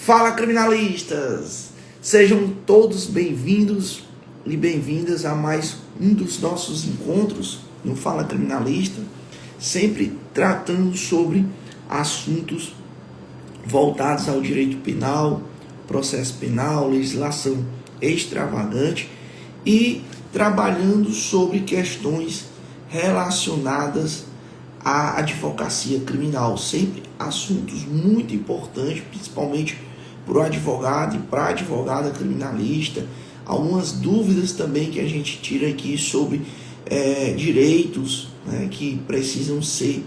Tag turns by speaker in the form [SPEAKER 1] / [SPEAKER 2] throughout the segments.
[SPEAKER 1] Fala, criminalistas! Sejam todos bem-vindos e bem-vindas a mais um dos nossos encontros no Fala Criminalista, sempre tratando sobre assuntos voltados ao direito penal, processo penal, legislação extravagante e trabalhando sobre questões relacionadas à advocacia criminal. Sempre assuntos muito importantes, principalmente para o advogado e para a advogada criminalista. Algumas dúvidas também que a gente tira aqui sobre direitos, né, que precisam ser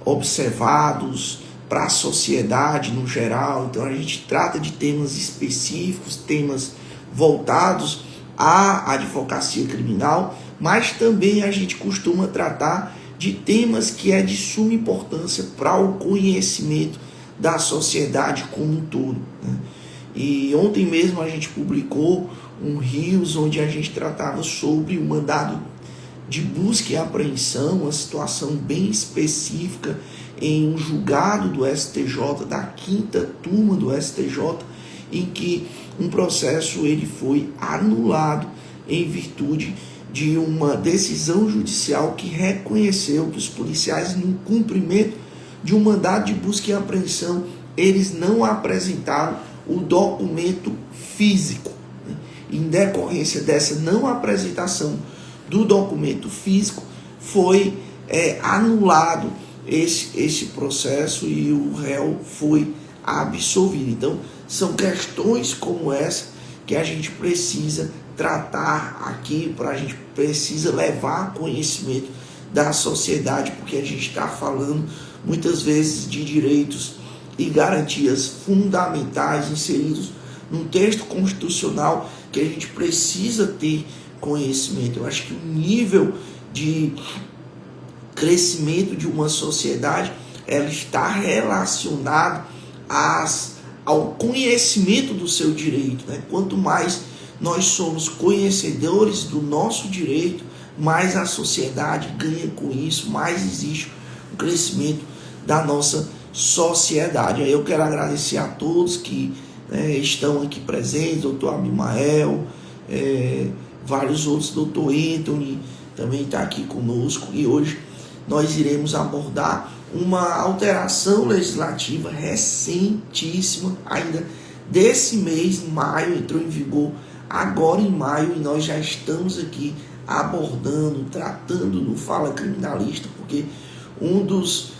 [SPEAKER 1] observados para a sociedade no geral. Então a gente trata de temas específicos, temas voltados à advocacia criminal, mas também a gente costuma tratar de temas que é de suma importância para o conhecimento da sociedade como um todo, né? E ontem mesmo a gente publicou um Rios onde a gente tratava sobre o mandado de busca e apreensão, uma situação bem específica em um julgado do STJ, da quinta turma do STJ, em que um processo ele foi anulado em virtude de uma decisão judicial que reconheceu que os policiais, no cumprimento de um mandado de busca e apreensão, eles não apresentaram o documento físico. Em decorrência dessa não apresentação do documento físico, foi anulado esse processo e o réu foi absolvido. Então, são questões como essa que a gente precisa tratar aqui, a gente precisa levar conhecimento da sociedade, porque a gente está falando muitas vezes de direitos e garantias fundamentais inseridos num texto constitucional que a gente precisa ter conhecimento. Eu acho que o nível de crescimento de uma sociedade ela está relacionado ao conhecimento do seu direito, né? Quanto mais nós somos conhecedores do nosso direito, mais a sociedade ganha com isso, mais existe o crescimento da nossa sociedade. Aí eu quero agradecer a todos que estão aqui presentes, doutor Abimael, vários outros, doutor Anthony também está aqui conosco, e hoje nós iremos abordar uma alteração legislativa recentíssima, ainda desse mês, em maio, entrou em vigor agora em maio, e nós já estamos aqui abordando, tratando no Fala Criminalista, porque um dos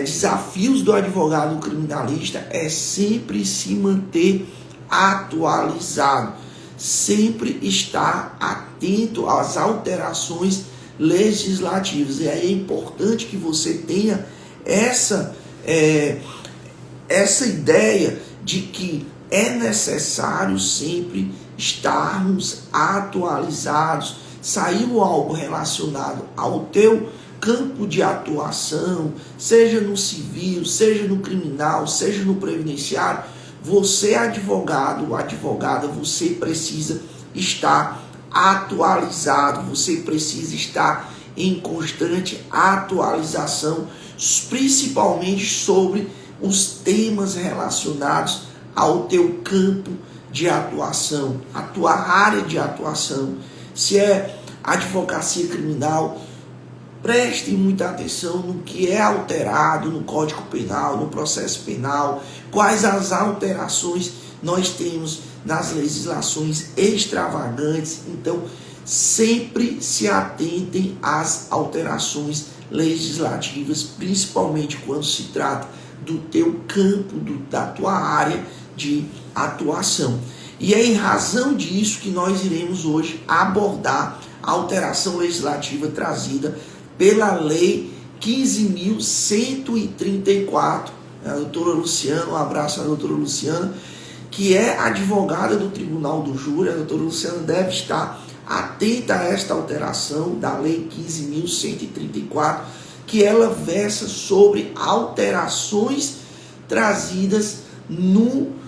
[SPEAKER 1] desafios do advogado criminalista é sempre se manter atualizado, sempre estar atento às alterações legislativas. E aí é importante que você tenha essa ideia de que é necessário sempre estarmos atualizados. Saiu algo relacionado ao teu campo de atuação, seja no civil, seja no criminal, seja no previdenciário, você advogado ou advogada, você precisa estar atualizado, você precisa estar em constante atualização, principalmente sobre os temas relacionados ao teu campo de atuação, a tua área de atuação. Se é advocacia criminal, preste muita atenção no que é alterado no Código Penal, no processo penal, quais as alterações nós temos nas legislações extravagantes. Então, sempre se atentem às alterações legislativas, principalmente quando se trata do teu campo, da tua área de atuação. E é em razão disso que nós iremos hoje abordar a alteração legislativa trazida pela Lei 15.134. A doutora Luciana, um abraço à doutora Luciana, que é advogada do Tribunal do Júri. A doutora Luciana deve estar atenta a esta alteração da Lei 15.134, que ela versa sobre alterações trazidas no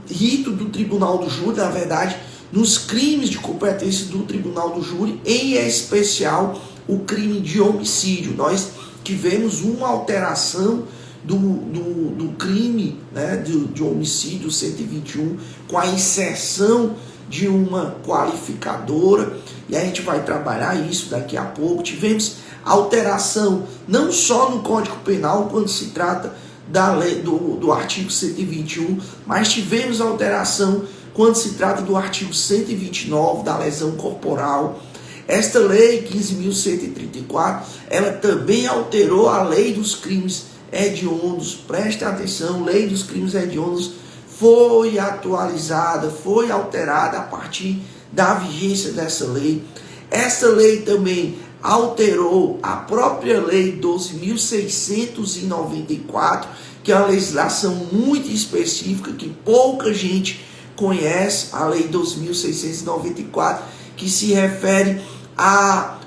[SPEAKER 1] rito do Tribunal do Júri, na verdade, nos crimes de competência do Tribunal do Júri, em especial o crime de homicídio. Nós tivemos uma alteração do crime, né, de homicídio 121, com a inserção de uma qualificadora, e a gente vai trabalhar isso daqui a pouco. Tivemos alteração não só no Código Penal quando se trata da lei do artigo 121, mas tivemos alteração quando se trata do artigo 129 da lesão corporal. Esta lei 15.134, ela também alterou a lei dos crimes hediondos. Preste atenção, lei dos crimes hediondos foi atualizada, foi alterada a partir da vigência dessa lei. Essa lei também alterou a própria lei 12.694, que é uma legislação muito específica que pouca gente conhece, a lei 12.694, que se refere a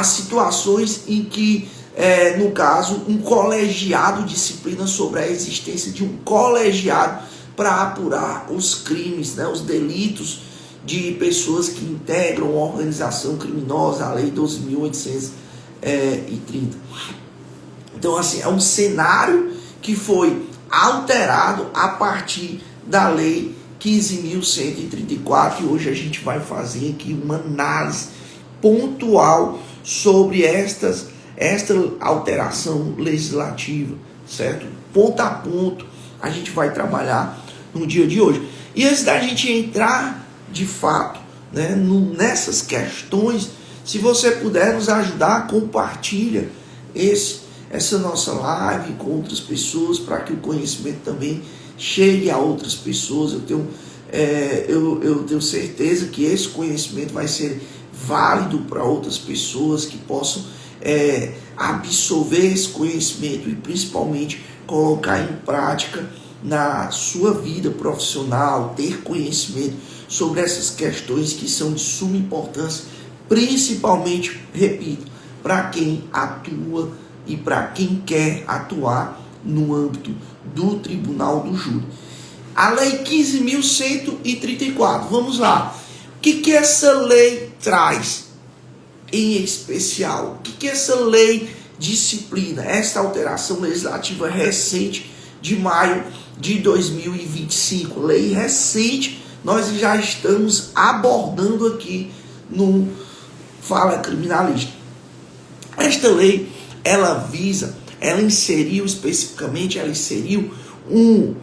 [SPEAKER 1] situações em que, no caso, um colegiado disciplina sobre a existência de um colegiado para apurar os crimes, né, os delitos de pessoas que integram uma organização criminosa, a lei 12.830. Então, assim, é um cenário que foi alterado a partir da lei 15.134, e hoje a gente vai fazer aqui uma análise pontual sobre esta alteração legislativa, certo? Ponto a ponto a gente vai trabalhar no dia de hoje. E antes da gente entrar de fato, né, nessas questões, se você puder nos ajudar, compartilha essa nossa live com outras pessoas, para que o conhecimento também chegue a outras pessoas. Eu tenho certeza que esse conhecimento vai ser válido para outras pessoas que possam absorver esse conhecimento e principalmente colocar em prática na sua vida profissional, ter conhecimento sobre essas questões que são de suma importância, principalmente, repito, para quem atua e para quem quer atuar no âmbito do Tribunal do Júri. A Lei 15.134, vamos lá. O que essa lei traz em especial? O que essa lei disciplina? Esta alteração legislativa recente de maio de 2025, lei recente, nós já estamos abordando aqui no Fala Criminalista. Esta lei, ela inseriu especificamente, um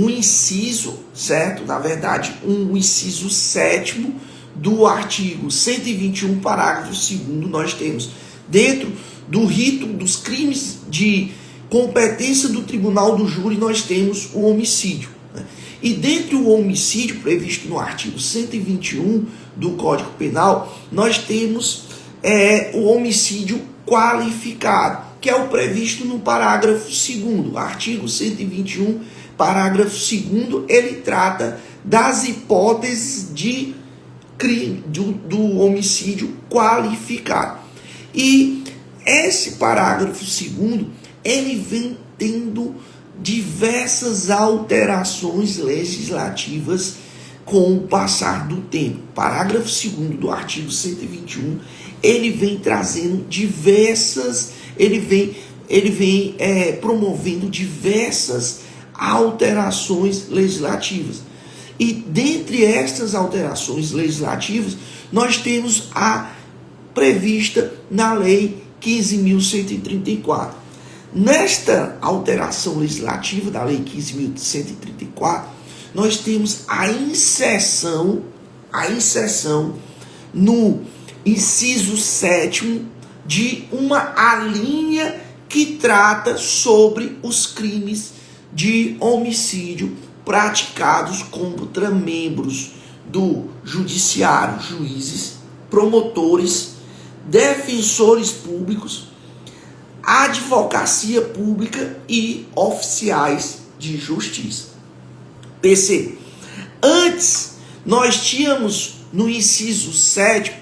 [SPEAKER 1] inciso, certo? Na verdade, um inciso 7º do artigo 121, parágrafo 2º, nós temos dentro do rito dos crimes de competência do Tribunal do Júri, nós temos o homicídio. Né? E dentro do homicídio previsto no artigo 121 do Código Penal, nós temos o homicídio qualificado, que é o previsto no parágrafo 2º. Artigo 121, parágrafo 2º, ele trata das hipóteses de crime, do homicídio qualificado. E esse parágrafo 2º, ele vem tendo diversas alterações legislativas com o passar do tempo. Parágrafo 2º do artigo 121, ele vem trazendo ele vem promovendo diversas alterações legislativas. E dentre estas alterações legislativas, nós temos a prevista na Lei 15.134. Nesta alteração legislativa da Lei 15.134, nós temos a inserção no inciso 7º de uma alínea que trata sobre os crimes de homicídio praticados contra membros do judiciário, juízes, promotores, defensores públicos, advocacia pública e oficiais de justiça. Perceba, antes nós tínhamos no inciso 7º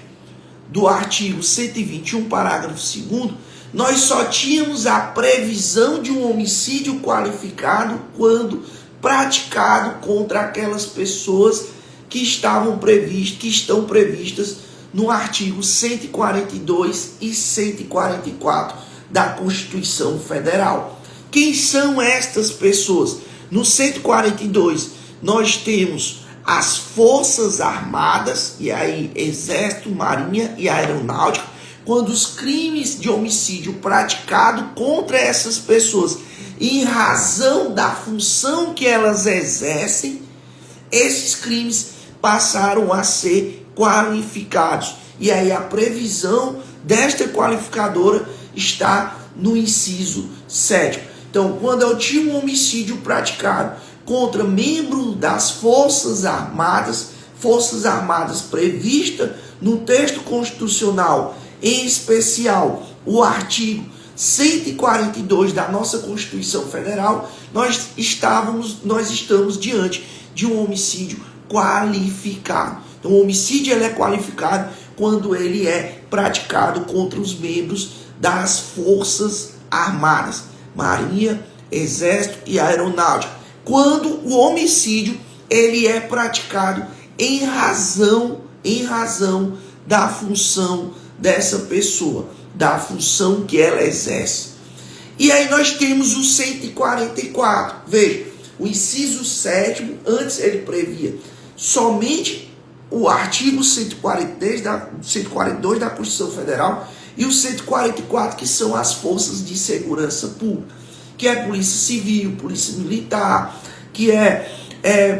[SPEAKER 1] do artigo 121, parágrafo 2º, nós só tínhamos a previsão de um homicídio qualificado quando praticado contra aquelas pessoas que estão previstas no artigo 142 e 144 da Constituição Federal. Quem são estas pessoas? No 142, nós temos as Forças Armadas, e aí Exército, Marinha e Aeronáutica, quando os crimes de homicídio praticados contra essas pessoas, em razão da função que elas exercem, esses crimes passaram a ser qualificados. E aí a previsão desta qualificadora está no inciso 7º. Então, quando eu tinha um homicídio praticado contra membro das Forças Armadas prevista no texto constitucional, em especial o artigo 142 da nossa Constituição Federal, nós estamos diante de um homicídio qualificado. Então, o homicídio ele é qualificado quando ele é praticado contra os membros das Forças Armadas, Marinha, Exército e Aeronáutica. Quando o homicídio ele é praticado em razão da função dessa pessoa, da função que ela exerce. E aí nós temos o 144. Veja, o inciso 7º, antes ele previa somente o artigo 142 da Constituição Federal e o 144, que são as forças de segurança pública, que é Polícia Civil, Polícia Militar, que é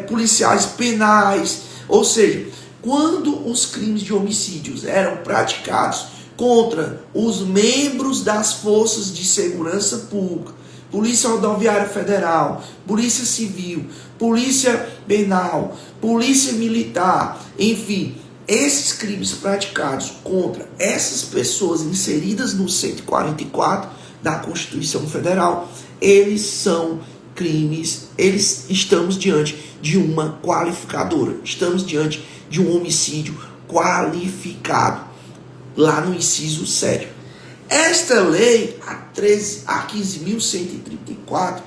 [SPEAKER 1] policiais penais. Ou seja, quando os crimes de homicídios eram praticados contra os membros das forças de segurança pública, Polícia Rodoviária Federal, Polícia Civil, Polícia Penal, Polícia Militar, enfim, esses crimes praticados contra essas pessoas inseridas no 144 da Constituição Federal, eles são crimes, estamos diante de uma qualificadora, estamos diante de um homicídio qualificado, lá no inciso 7º. Esta lei, a 15.134,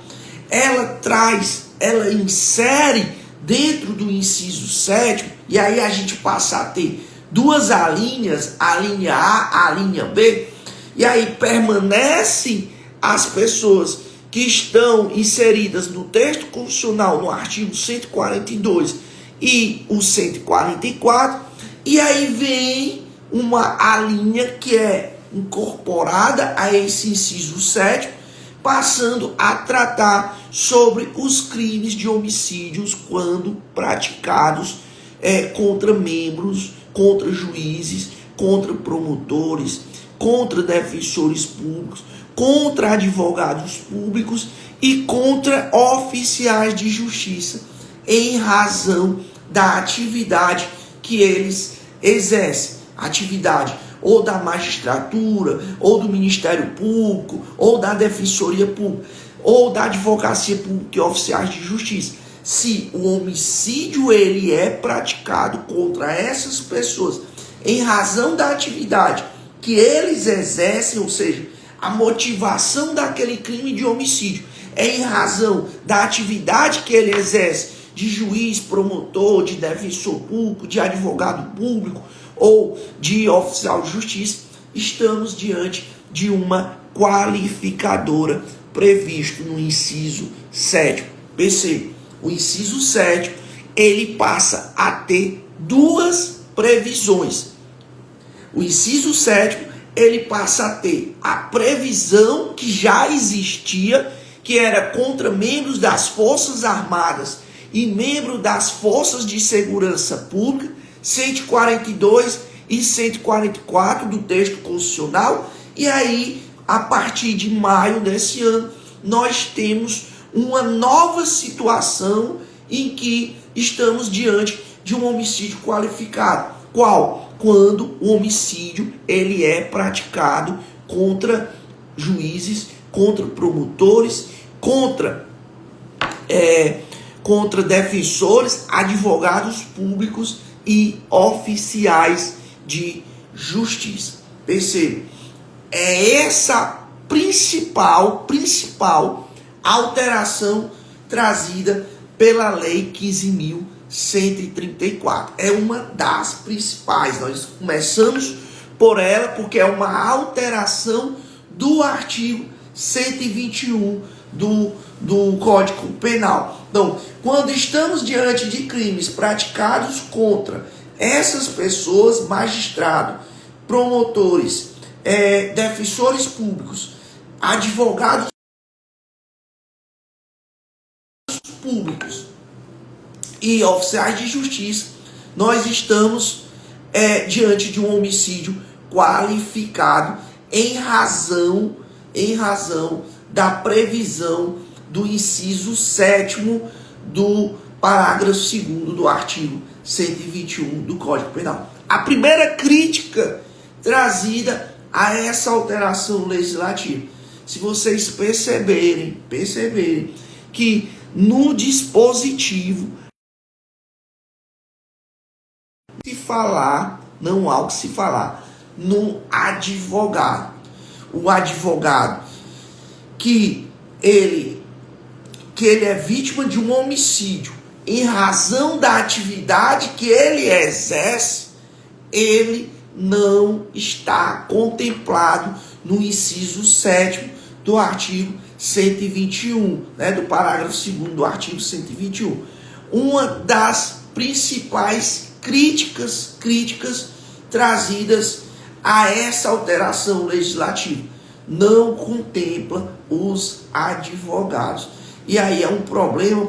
[SPEAKER 1] ela insere dentro do inciso 7º, e aí a gente passa a ter duas alíneas, a linha A, a linha B, e aí permanecem as pessoas que estão inseridas no texto constitucional, no artigo 142 e o 144, e aí vem a linha que é incorporada a esse inciso 7º, passando a tratar sobre os crimes de homicídios quando praticados contra membros, contra juízes, contra promotores, contra defensores públicos, contra advogados públicos e contra oficiais de justiça, em razão da atividade que eles exercem, atividade ou da magistratura, ou do Ministério Público, ou da Defensoria Pública, ou da Advocacia Pública e oficiais de justiça. Se o homicídio ele é praticado contra essas pessoas em razão da atividade que eles exercem, ou seja, a motivação daquele crime de homicídio é em razão da atividade que ele exerce de juiz, promotor, de defensor público, de advogado público ou de oficial de justiça, estamos diante de uma qualificadora previsto no inciso 7º. Perceba, o inciso 7º, ele passa a ter duas previsões. O inciso 7º, ele passa a ter a previsão que já existia, que era contra membros das Forças Armadas e membros das Forças de Segurança Pública, 142 e 144 do texto constitucional. E aí, a partir de maio desse ano, nós temos uma nova situação em que estamos diante de um homicídio qualificado. Qual? Quando o homicídio ele é praticado contra juízes, contra promotores, contra defensores, advogados públicos e oficiais de justiça. Perceba, é essa principal alteração trazida pela Lei 15.134. É uma das principais. Nós começamos por ela porque é uma alteração do artigo 121 do Código Penal. Então, quando estamos diante de crimes praticados contra essas pessoas, magistrados, promotores, defensores públicos, advogados públicos e oficiais de justiça, nós estamos diante de um homicídio qualificado em razão da previsão do inciso 7º do parágrafo 2º do artigo 121 do Código Penal. A primeira crítica trazida a essa alteração legislativa, se vocês perceberem que no dispositivo não há o que se falar no advogado. O advogado que ele é vítima de um homicídio em razão da atividade que ele exerce, ele não está contemplado no inciso 7º do artigo 121, do parágrafo 2º do artigo 121. Uma das principais críticas trazidas a essa alteração legislativa não contempla os advogados. E aí é um problema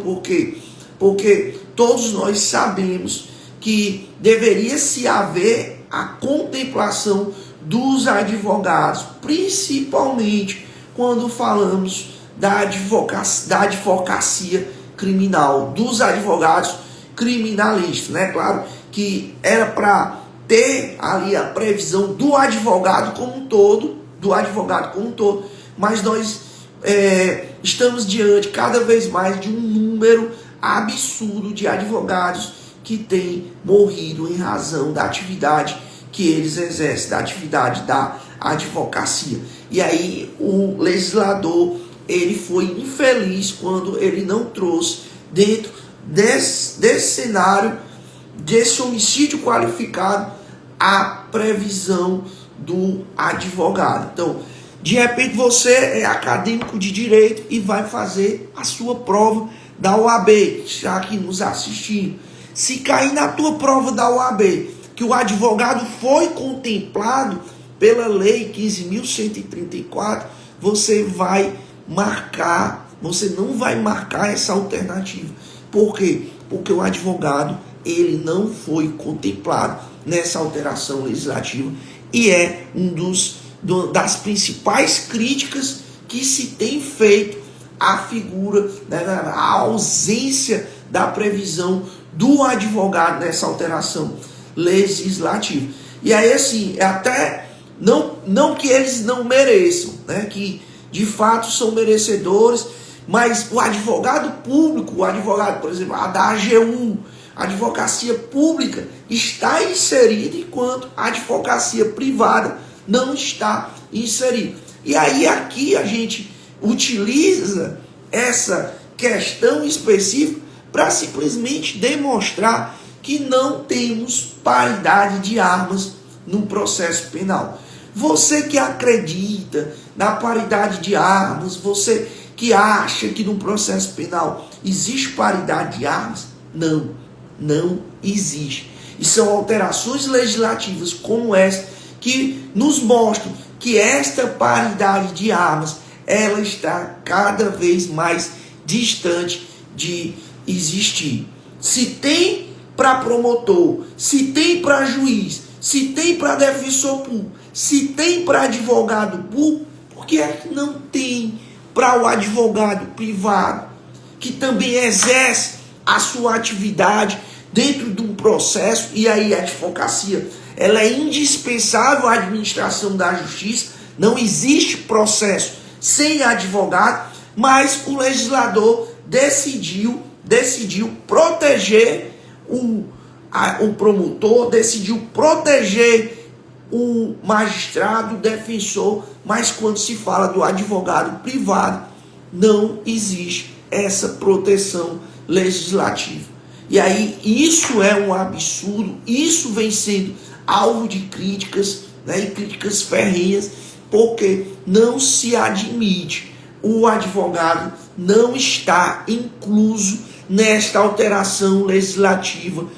[SPEAKER 1] porque todos nós sabemos que deveria se haver a contemplação dos advogados, principalmente quando falamos da advocacia criminal, dos advogados criminalistas, né? Claro que era para ter ali a previsão do advogado como um todo, mas nós estamos diante cada vez mais de um número absurdo de advogados que têm morrido em razão da atividade que eles exercem, da atividade da advocacia. E aí o legislador, ele foi infeliz quando ele não trouxe dentro desse cenário, desse homicídio qualificado, a previsão do advogado. Então, de repente você é acadêmico de direito e vai fazer a sua prova da OAB, já que nos assistindo. Se cair na tua prova da OAB que o advogado foi contemplado pela lei 15.134, você não vai marcar essa alternativa. Por quê? Porque o advogado, ele não foi contemplado nessa alteração legislativa e é das principais críticas que se tem feito à figura, a ausência da previsão do advogado nessa alteração legislativa. E aí, assim, até não que eles não mereçam, que de fato são merecedores, mas o advogado público, por exemplo, a da AGU, a advocacia pública, está inserida, enquanto a advocacia privada não está inserida. E aí aqui a gente utiliza essa questão específica para simplesmente demonstrar que não temos paridade de armas no processo penal. Você que acredita na paridade de armas, você que acha que no processo penal existe paridade de armas, não existe. E são alterações legislativas como essa que nos mostram que esta paridade de armas, ela está cada vez mais distante de existir. Se tem para promotor, se tem para juiz, se tem para defensor público, se tem para advogado público, por que é que não tem para o advogado privado, que também exerce a sua atividade dentro de um processo? E aí a advocacia, ela é indispensável à administração da justiça, não existe processo sem advogado, mas o legislador decidiu proteger o promotor, decidiu proteger o magistrado, o defensor, mas quando se fala do advogado privado, não existe essa proteção legislativa. E aí isso é um absurdo, isso vem sendo alvo de críticas, e críticas ferrenhas, porque não se admite o advogado não está incluso nesta alteração legislativa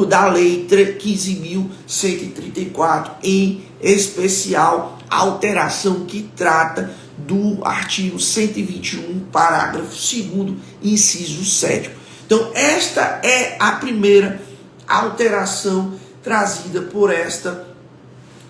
[SPEAKER 1] da Lei 15.134, em especial a alteração que trata do artigo 121, parágrafo 2º, inciso 7º. Então, esta é a primeira alteração trazida por esta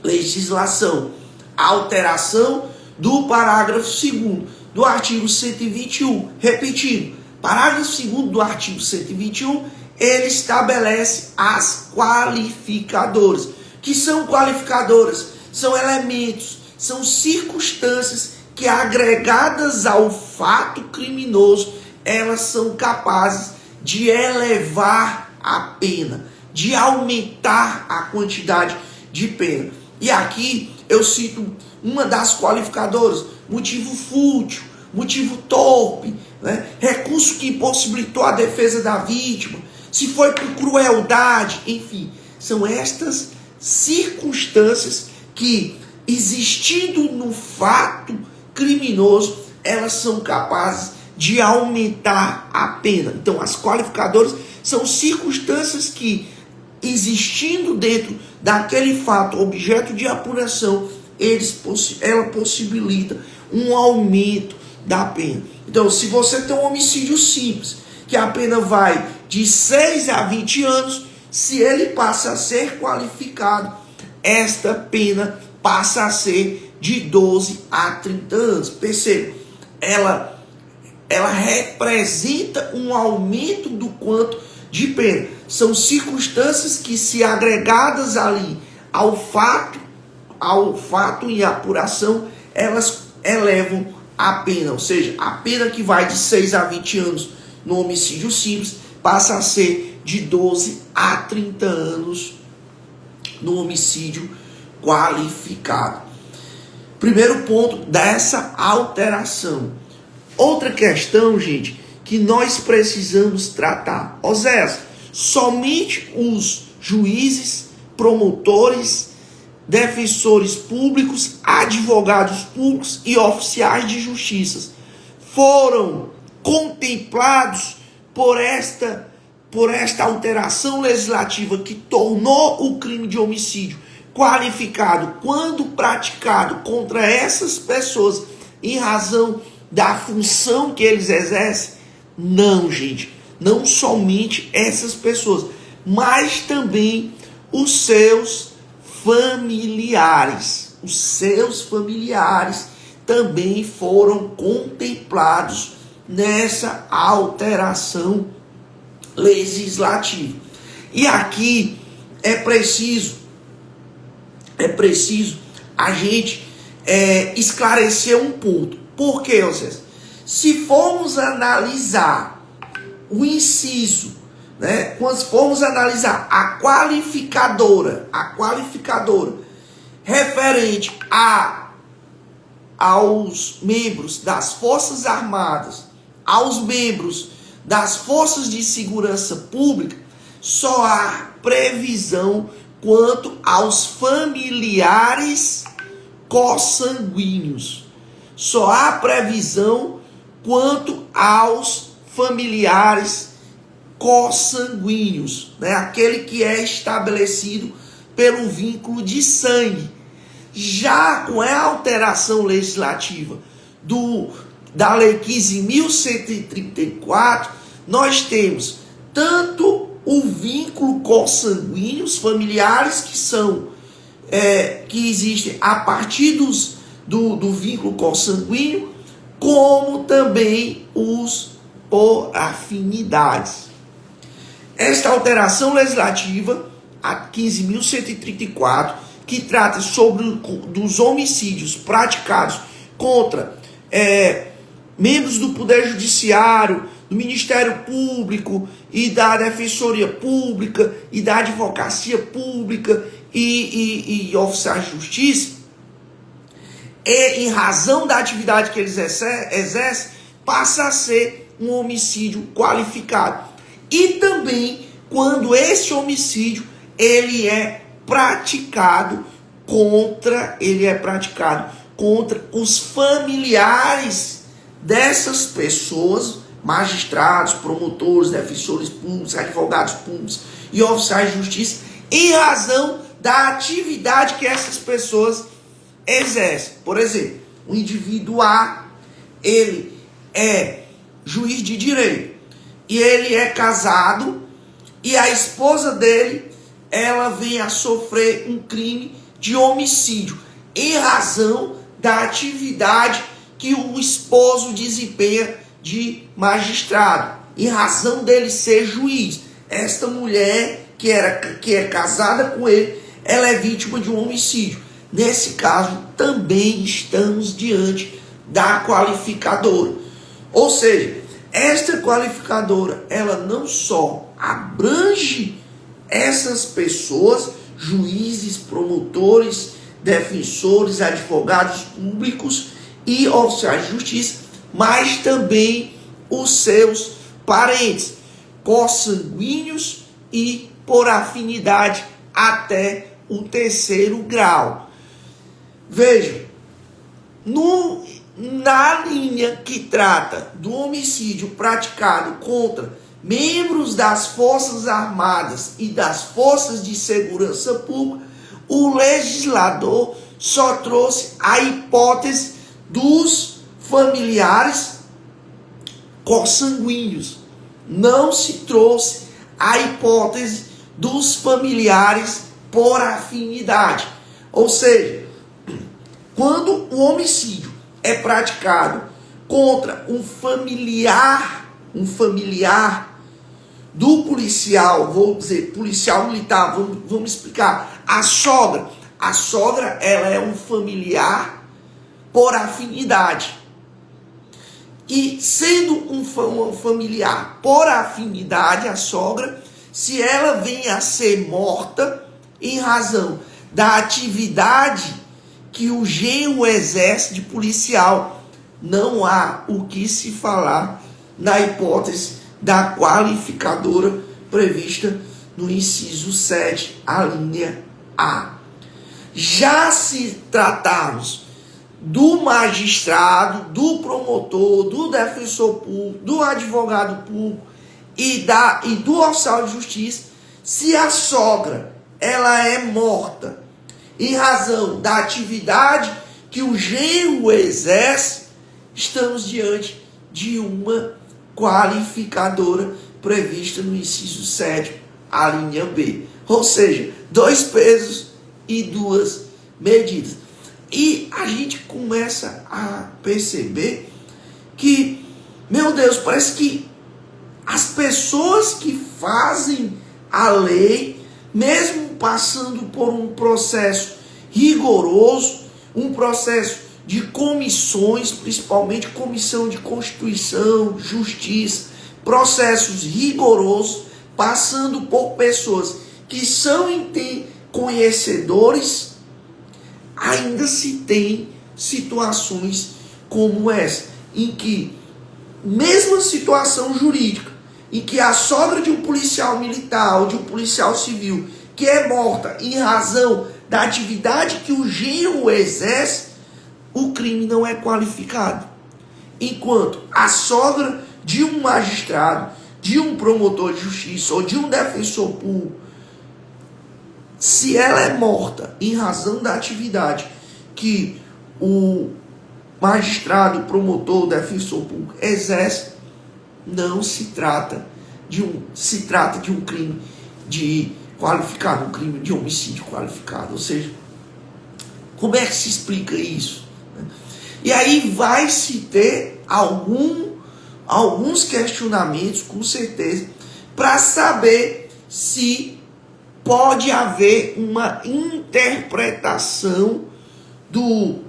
[SPEAKER 1] legislação. A alteração do parágrafo 2º do artigo 121. Repetindo, parágrafo 2º do artigo 121, ele estabelece as qualificadoras. Que são qualificadoras? São elementos, são circunstâncias que, agregadas ao fato criminoso, elas são capazes de elevar a pena, de aumentar a quantidade de pena. E aqui eu cito uma das qualificadoras: motivo fútil, motivo torpe, né? Recurso que impossibilitou a defesa da vítima, se foi por crueldade, enfim. São estas circunstâncias que, existindo no fato criminoso, elas são capazes de aumentar a pena. Então, as qualificadoras são circunstâncias que, existindo dentro daquele fato objeto de apuração, ela possibilita um aumento da pena. Então, se você tem um homicídio simples, que a pena vai de 6 a 20 anos, se ele passa a ser qualificado, esta pena passa a ser de 12 a 30 anos. Perceba, ela representa um aumento do quanto de pena. São circunstâncias que, se agregadas ali ao fato e apuração, elas elevam a pena. Ou seja, a pena que vai de 6 a 20 anos no homicídio simples passa a ser de 12 a 30 anos no homicídio qualificado. Primeiro ponto dessa alteração. Outra questão, gente, que nós precisamos tratar. Oséias, somente os juízes, promotores, defensores públicos, advogados públicos e oficiais de justiça foram contemplados por esta alteração legislativa que tornou o crime de homicídio qualificado quando praticado contra essas pessoas em razão da função que eles exercem? Não, gente. Não somente essas pessoas, mas também os seus familiares. Os seus familiares também foram contemplados nessa alteração legislativa. E aqui é preciso a gente esclarecer um ponto. Por quê, vocês? Se formos analisar o inciso, né, quando formos analisar a qualificadora referente aos membros das Forças Armadas, aos membros das Forças de Segurança Pública, só há previsão quanto aos familiares consanguíneos. Só há previsão quanto aos familiares consanguíneos, né? Aquele que é estabelecido pelo vínculo de sangue. Já com a alteração legislativa da Lei 15.134, nós temos tanto o vínculo consanguíneo, os familiares que existem a partir do vínculo consanguíneo, como também os por afinidades. Esta alteração legislativa, a 15.134, que trata dos homicídios praticados contra membros do Poder Judiciário, do Ministério Público e da Defensoria Pública e da Advocacia Pública e oficiais de justiça, em razão da atividade que eles exercem, passa a ser um homicídio qualificado. E também quando esse homicídio ele é praticado contra os familiares dessas pessoas, magistrados, promotores, defensores públicos, advogados públicos e oficiais de justiça, em razão da atividade que essas pessoas exercem. Por exemplo, o indivíduo A, ele é juiz de direito e ele é casado, e a esposa dele, ela vem a sofrer um crime de homicídio em razão da atividade que o esposo desempenha de magistrado, em razão dele ser juiz. Esta mulher que é casada com ele, ela é vítima de um homicídio. Nesse caso, também estamos diante da qualificadora. Ou seja, esta qualificadora, ela não só abrange essas pessoas, juízes, promotores, defensores, advogados públicos e oficiais de justiça, mas também os seus parentes, consanguíneos e por afinidade até o 3º grau. Veja, na linha que trata do homicídio praticado contra membros das Forças Armadas e das Forças de Segurança Pública, o legislador só trouxe a hipótese dos familiares consanguíneos. Não se trouxe a hipótese dos familiares por afinidade. Ou seja, quando o homicídio é praticado contra um familiar do policial, vou dizer, policial militar, vamos explicar, a sogra, ela é um familiar por afinidade. E sendo um familiar por afinidade, a sogra, se ela vem a ser morta em razão da atividade que o genro exerce de policial, não há o que se falar na hipótese da qualificadora prevista no inciso 7, a linha A. Já se tratarmos do magistrado, do promotor, do defensor público, do advogado público e do oficial de justiça, se a sogra ela é morta em razão da atividade que o genro exerce, estamos diante de uma qualificadora prevista no inciso 7, a linha B. Ou seja, 2 pesos e 2 medidas. E a gente começa a perceber que, meu Deus, parece que as pessoas que fazem a lei, mesmo passando por um processo rigoroso, um processo de comissões, principalmente comissão de Constituição, Justiça, processos rigorosos, passando por pessoas que são conhecedores, ainda se tem situações como essa, em que, mesma situação jurídica, em que a sogra de um policial militar ou de um policial civil que é morta em razão da atividade que o genro exerce, o crime não é qualificado. Enquanto a sogra de um magistrado, de um promotor de justiça ou de um defensor público, se ela é morta em razão da atividade que o magistrado, o promotor, o defensor público exerce, não se trata de um crime de qualificado, um crime de homicídio qualificado. Ou seja, como é que se explica isso? E aí vai se ter alguns questionamentos, com certeza, para saber se pode haver uma interpretação do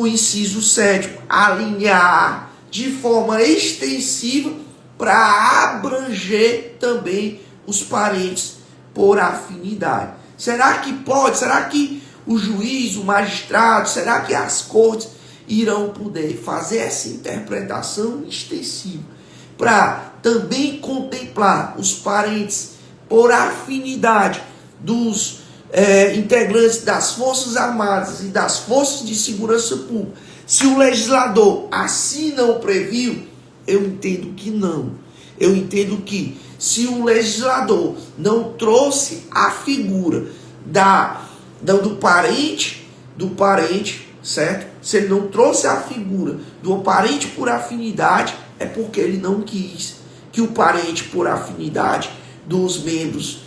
[SPEAKER 1] inciso 7, a linha A, de forma extensiva para abranger também os parentes por afinidade. Será que pode? Será que o juiz, o magistrado, será que as cortes irão poder fazer essa interpretação extensiva para também contemplar os parentes por afinidade dos integrantes das Forças Armadas e das Forças de Segurança Pública, se o legislador assim não previu, eu entendo que não. Eu entendo que se o legislador não trouxe a figura do parente, certo? Se ele não trouxe a figura do parente por afinidade, é porque ele não quis que o parente por afinidade dos membros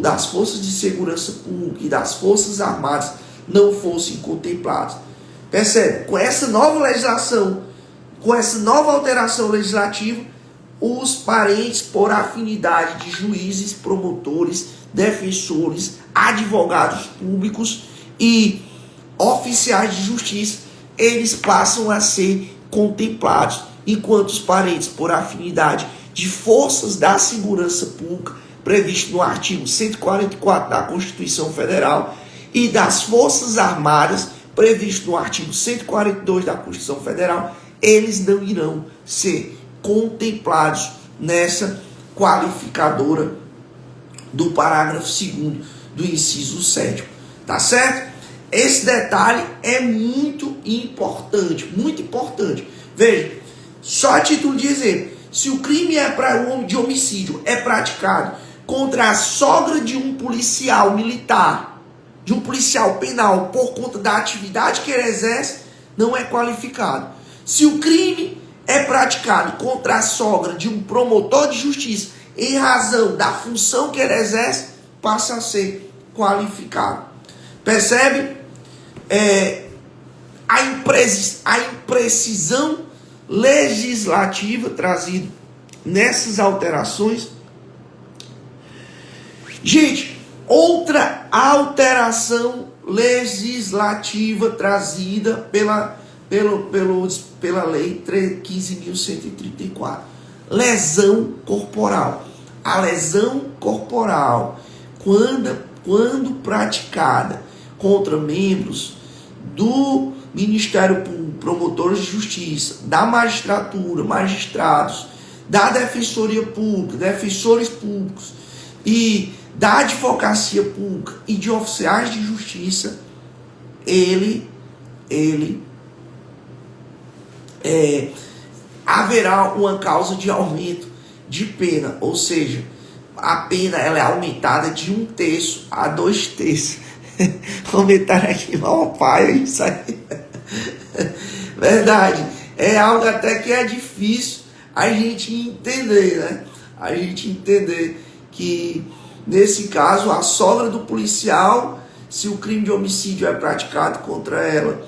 [SPEAKER 1] das Forças de Segurança Pública e das Forças Armadas não fossem contemplados. Percebe? Com essa nova legislação, com essa nova alteração legislativa, os parentes por afinidade de juízes, promotores, defensores, advogados públicos e oficiais de justiça, eles passam a ser contemplados, enquanto os parentes por afinidade de forças da segurança pública, previsto no artigo 144 da Constituição Federal, e das Forças Armadas, previsto no artigo 142 da Constituição Federal, eles não irão ser contemplados nessa qualificadora do parágrafo 2º do inciso 7º. Tá certo? Esse detalhe é muito importante, muito importante. Veja, só a título de exemplo, se o crime de homicídio é praticado contra a sogra de um policial militar, de um policial penal, por conta da atividade que ele exerce, não é qualificado. Se o crime é praticado contra a sogra de um promotor de justiça, em razão da função que ele exerce, passa a ser qualificado. Percebe? A imprecisão legislativa trazida nessas alterações. Gente, outra alteração legislativa trazida pela lei 15.134, lesão corporal. A lesão corporal, quando praticada contra membros do Ministério Público, promotores de justiça, da magistratura, magistrados, da defensoria pública, defensores públicos e da advocacia pública e de oficiais de justiça, haverá uma causa de aumento de pena, ou seja, a pena ela é aumentada de 1/3 a 2/3. Aumentar aqui mal pai, isso aí. Verdade. É algo até que é difícil a gente entender, né? A gente entender que, nesse caso, a sogra do policial, se o crime de homicídio é praticado contra ela,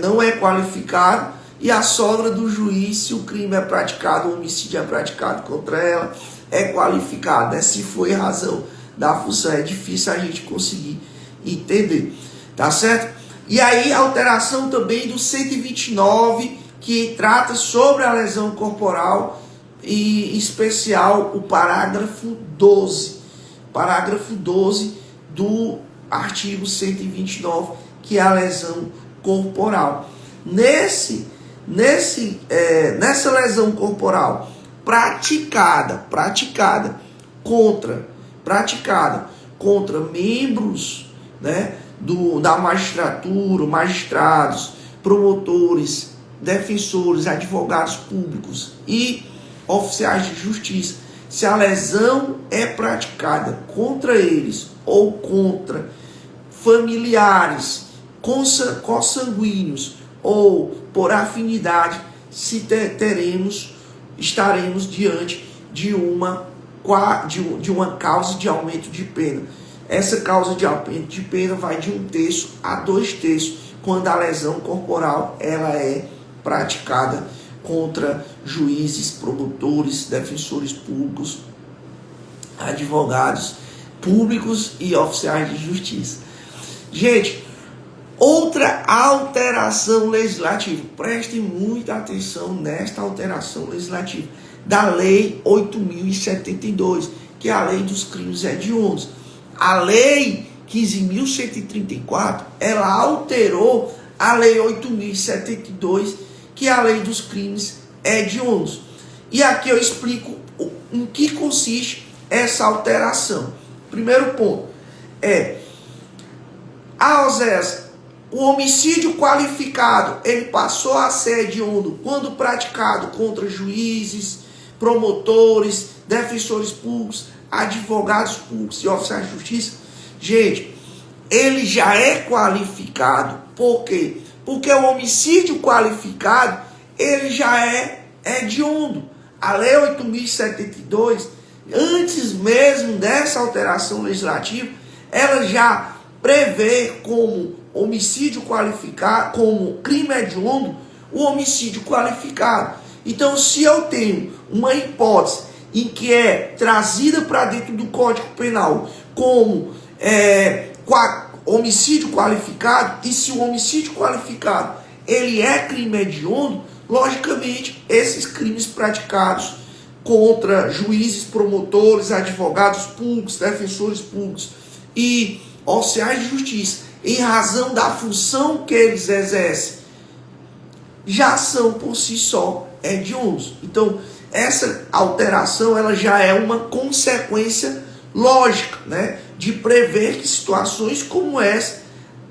[SPEAKER 1] não é qualificado, e a sogra do juiz, se o crime é praticado, o homicídio é praticado contra ela, é qualificado, né? Se for em razão da função, é difícil a gente conseguir entender, tá certo? E aí a alteração também do 129, que trata sobre a lesão corporal, e em especial o parágrafo 12 do artigo 129, que é a lesão corporal. Nessa lesão corporal praticada contra membros, né, da magistratura, magistrados, promotores, defensores, advogados públicos e oficiais de justiça, se a lesão é praticada contra eles ou contra familiares, consanguíneos ou por afinidade, estaremos diante de uma causa de aumento de pena. Essa causa de aumento de pena vai de 1/3 a 2/3 quando a lesão corporal ela é praticada contra juízes, promotores, defensores públicos, advogados públicos e oficiais de justiça. Gente, outra alteração legislativa, prestem muita atenção nesta alteração legislativa, da Lei 8.072, que é a Lei dos Crimes Hediondos. A Lei 15.134, ela alterou a Lei 8.072, que é a Lei dos Crimes Hediondos. E aqui eu explico em que consiste essa alteração. Primeiro ponto é Ah, Oséias, o homicídio qualificado, ele passou a ser hediondo quando praticado contra juízes, promotores, defensores públicos, advogados públicos e oficiais de justiça. Gente, ele já é qualificado. Por quê? Porque o homicídio qualificado, ele já é hediondo. A Lei 8.072, antes mesmo dessa alteração legislativa, ela já prevê como homicídio qualificado, como crime hediondo, o homicídio qualificado. Então, se eu tenho uma hipótese em que é trazida para dentro do Código Penal como homicídio qualificado, e se o homicídio qualificado ele é crime hediondo, logicamente esses crimes praticados contra juízes, promotores, advogados públicos, defensores públicos e oficiais de justiça, em razão da função que eles exercem, já são por si só hediondos. Então, essa alteração ela já é uma consequência lógica, né, de prever que situações como essa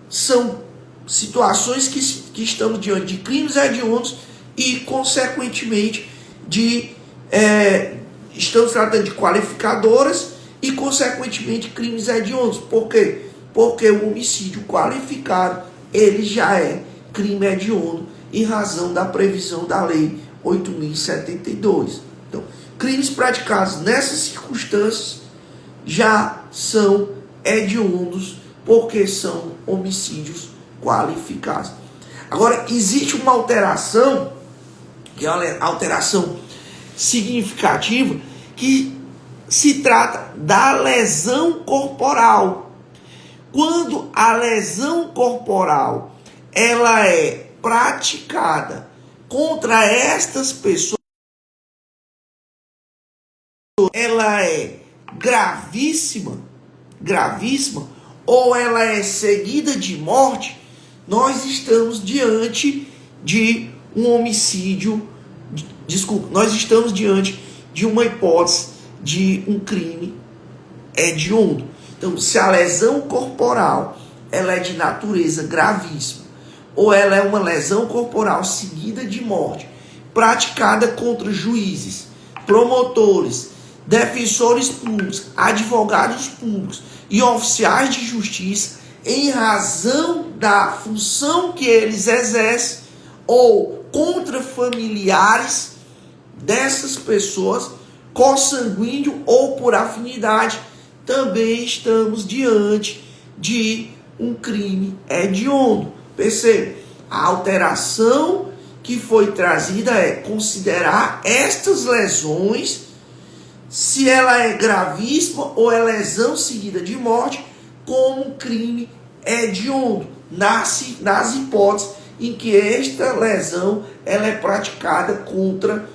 [SPEAKER 1] são situações que estamos diante de crimes hediondos e, consequentemente, estamos tratando de qualificadoras e, consequentemente, crimes hediondos. Por quê? Porque o homicídio qualificado, ele já é crime hediondo em razão da previsão da Lei 8.072. Então, crimes praticados nessas circunstâncias já são hediondos porque são homicídios qualificados. Agora, existe uma alteração, que é uma alteração significativa, que se trata da lesão corporal. Quando a lesão corporal ela é praticada contra estas pessoas, ela é gravíssima, ou ela é seguida de morte, nós estamos diante de um homicídio, nós estamos diante de uma hipótese de um crime hediondo. Então, se a lesão corporal ela é de natureza gravíssima, ou ela é uma lesão corporal seguida de morte, praticada contra juízes, promotores, defensores públicos, advogados públicos e oficiais de justiça, em razão da função que eles exercem, ou contra familiares dessas pessoas, consanguíneo ou por afinidade, também estamos diante de um crime hediondo. Percebe? A alteração que foi trazida é considerar estas lesões, se ela é gravíssima ou é lesão seguida de morte, como um crime hediondo, nas hipóteses em que esta lesão ela é praticada contra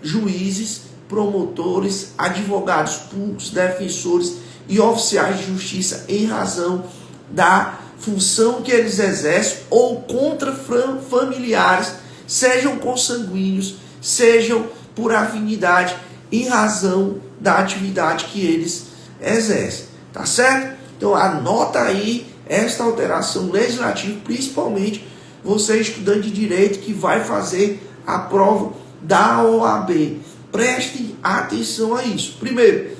[SPEAKER 1] juízes, promotores, advogados públicos, defensores e oficiais de justiça, em razão da função que eles exercem, ou contra familiares, sejam consanguíneos, sejam por afinidade, em razão da atividade que eles exercem. Tá certo? Então anota aí esta alteração legislativa, principalmente você estudante de direito que vai fazer a prova da OAB. Prestem atenção a isso. Primeiro,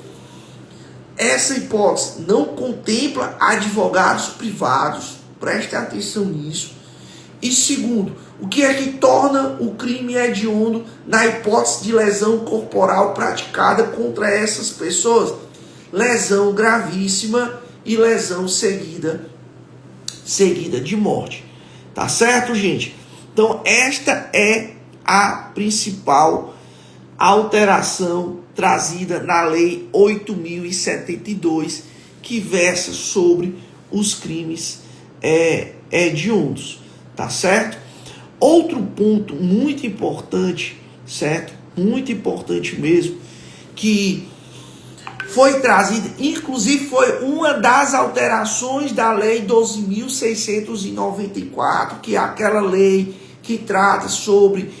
[SPEAKER 1] essa hipótese não contempla advogados privados. Prestem atenção nisso. E segundo, o que é que torna o crime hediondo na hipótese de lesão corporal praticada contra essas pessoas? Lesão gravíssima e lesão seguida de morte. Tá certo, gente? Então, esta é a principal alteração trazida na Lei 8.072, que versa sobre os crimes hediondos. Tá certo? Outro ponto muito importante, certo? Muito importante mesmo, que foi trazida, inclusive foi uma das alterações da Lei 12.694, que é aquela lei que trata sobre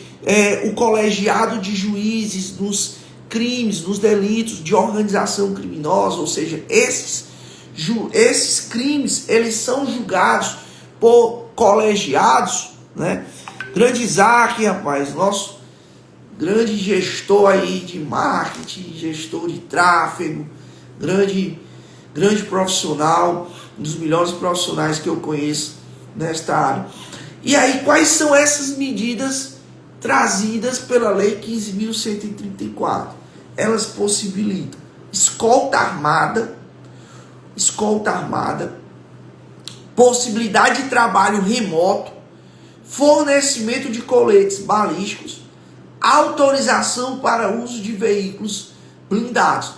[SPEAKER 1] o colegiado de juízes nos crimes, nos delitos de organização criminosa, ou seja, esses esses crimes, eles são julgados por colegiados, né? Grande Isaac, rapaz, nosso grande gestor aí de marketing, gestor de tráfego, grande profissional, um dos melhores profissionais que eu conheço nesta área. E aí, quais são essas medidas trazidas pela Lei 15.134? Elas possibilitam escolta armada, possibilidade de trabalho remoto, fornecimento de coletes balísticos, autorização para uso de veículos blindados.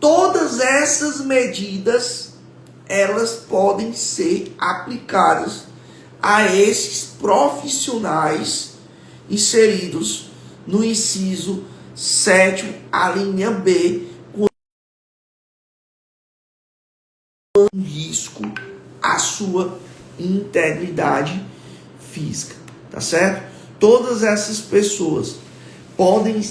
[SPEAKER 1] Todas essas medidas, elas podem ser aplicadas a esses profissionais inseridos no inciso 7º, a linha B, com risco à sua integridade física, tá certo? Todas essas pessoas podem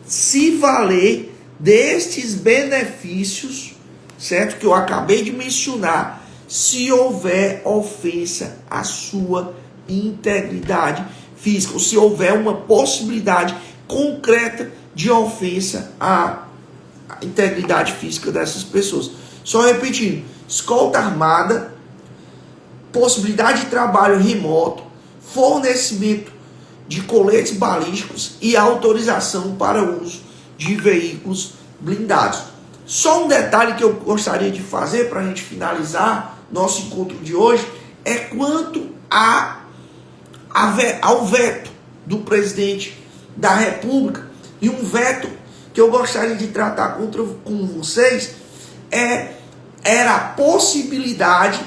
[SPEAKER 1] se valer destes benefícios, certo? Que eu acabei de mencionar, se houver ofensa à sua integridade física, ou se houver uma possibilidade concreta de ofensa à integridade física dessas pessoas. Só repetindo: escolta armada, possibilidade de trabalho remoto, fornecimento de coletes balísticos e autorização para uso de veículos blindados. Só um detalhe que eu gostaria de fazer para a gente finalizar nosso encontro de hoje é quanto ao veto do presidente da República. E um veto que eu gostaria de tratar com vocês era a possibilidade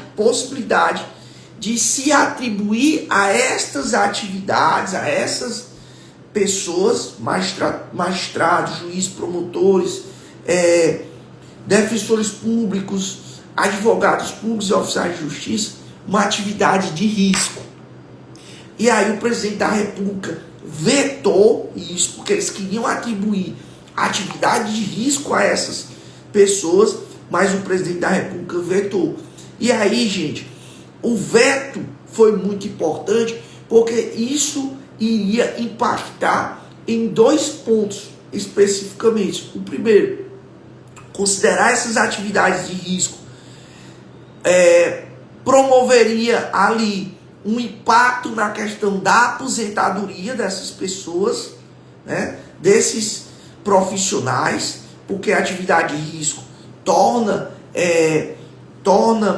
[SPEAKER 1] de se atribuir a estas atividades, a essas pessoas, magistrados, juízes, promotores, defensores públicos, advogados públicos e oficiais de justiça, uma atividade de risco. E aí o presidente da República vetou isso, porque eles queriam atribuir atividade de risco a essas pessoas, mas o presidente da República vetou. E aí, gente, o veto foi muito importante, porque isso iria impactar em 2 pontos especificamente. O primeiro, considerar essas atividades de risco promoveria ali um impacto na questão da aposentadoria dessas pessoas, né, desses profissionais, porque a atividade de risco torna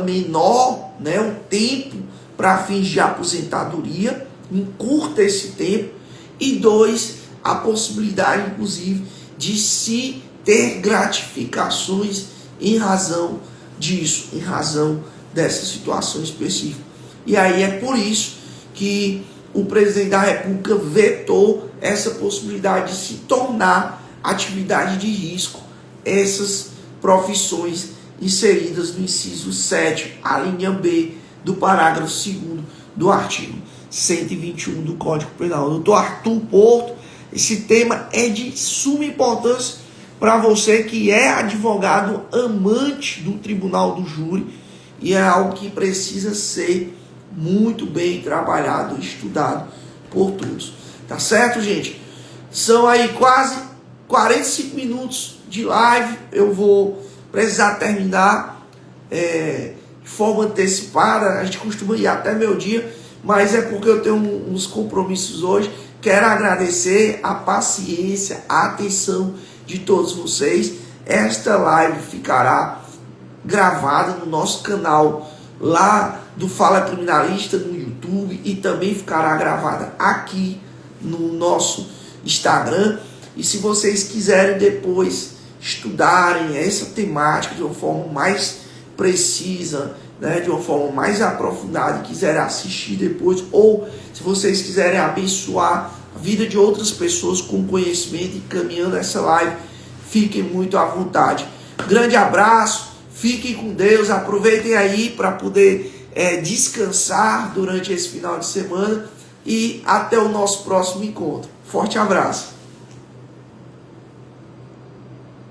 [SPEAKER 1] menor, né, o tempo para fins de aposentadoria, encurta esse tempo. E 2, a possibilidade, inclusive, de se ter gratificações em razão disso, em razão dessa situação específica. E aí é por isso que o presidente da República vetou essa possibilidade de se tornar atividade de risco essas profissões inseridas no inciso 7, a linha B do parágrafo 2º do artigo 121 do Código Penal. Doutor Arthur Porto, esse tema é de suma importância para você que é advogado amante do Tribunal do Júri, e é algo que precisa ser muito bem trabalhado e estudado por todos. Tá certo, gente? São aí quase 45 minutos de live. Eu vou precisar terminar de forma antecipada. A gente costuma ir até meio-dia, mas é porque eu tenho uns compromissos hoje. Quero agradecer a paciência, a atenção de todos vocês. Esta live ficará gravada no nosso canal lá do Fala Criminalista no YouTube, e também ficará gravada aqui no nosso Instagram. E se vocês quiserem depois estudarem essa temática de uma forma mais precisa, né, de uma forma mais aprofundada, e quiserem assistir depois, ou se vocês quiserem abençoar a vida de outras pessoas com conhecimento e caminhando essa live, fiquem muito à vontade. Grande abraço, fiquem com Deus, aproveitem aí para poder descansar durante esse final de semana, e até o nosso próximo encontro. Forte abraço.